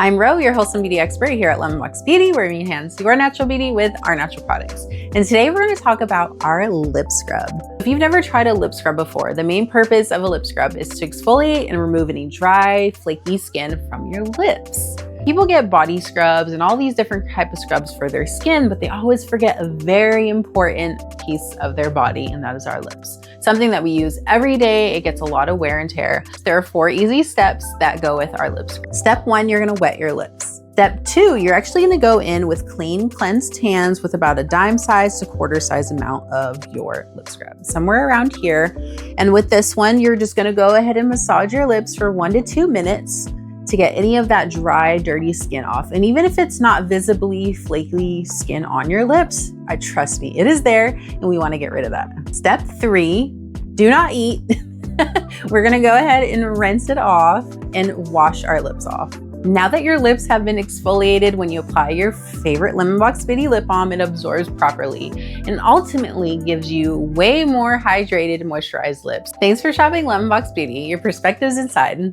I'm Ro, your wholesome beauty expert here at Lemonbox Beauty, where we enhance your natural beauty with our natural products. And today we're going to talk about our lip scrub. If you've never tried a lip scrub before, the main purpose of a lip scrub is to exfoliate and remove any dry, flaky skin from your lips. People get body scrubs and all these different types of scrubs for their skin, but they always forget a very important piece of their body, and that is our lips. Something that we use every day. It gets a lot of wear and tear. There are 4 easy steps that go with our lip scrub. Step 1, you're gonna wet your lips. Step 2, you're actually gonna go in with clean, cleansed hands with about a dime size to quarter size amount of your lip scrub, somewhere around here. And with this one, you're just gonna go ahead and massage your lips for 1 to 2 minutes to get any of that dry, dirty skin off. And even if it's not visibly flaky skin on your lips, trust me, it is there, and we wanna get rid of that. Step 3, do not eat. We're gonna go ahead and rinse it off and wash our lips off. Now that your lips have been exfoliated, when you apply your favorite Lemonbox Beauty lip balm, it absorbs properly and ultimately gives you way more hydrated, moisturized lips. Thanks for shopping Lemonbox Beauty, your perspectives inside.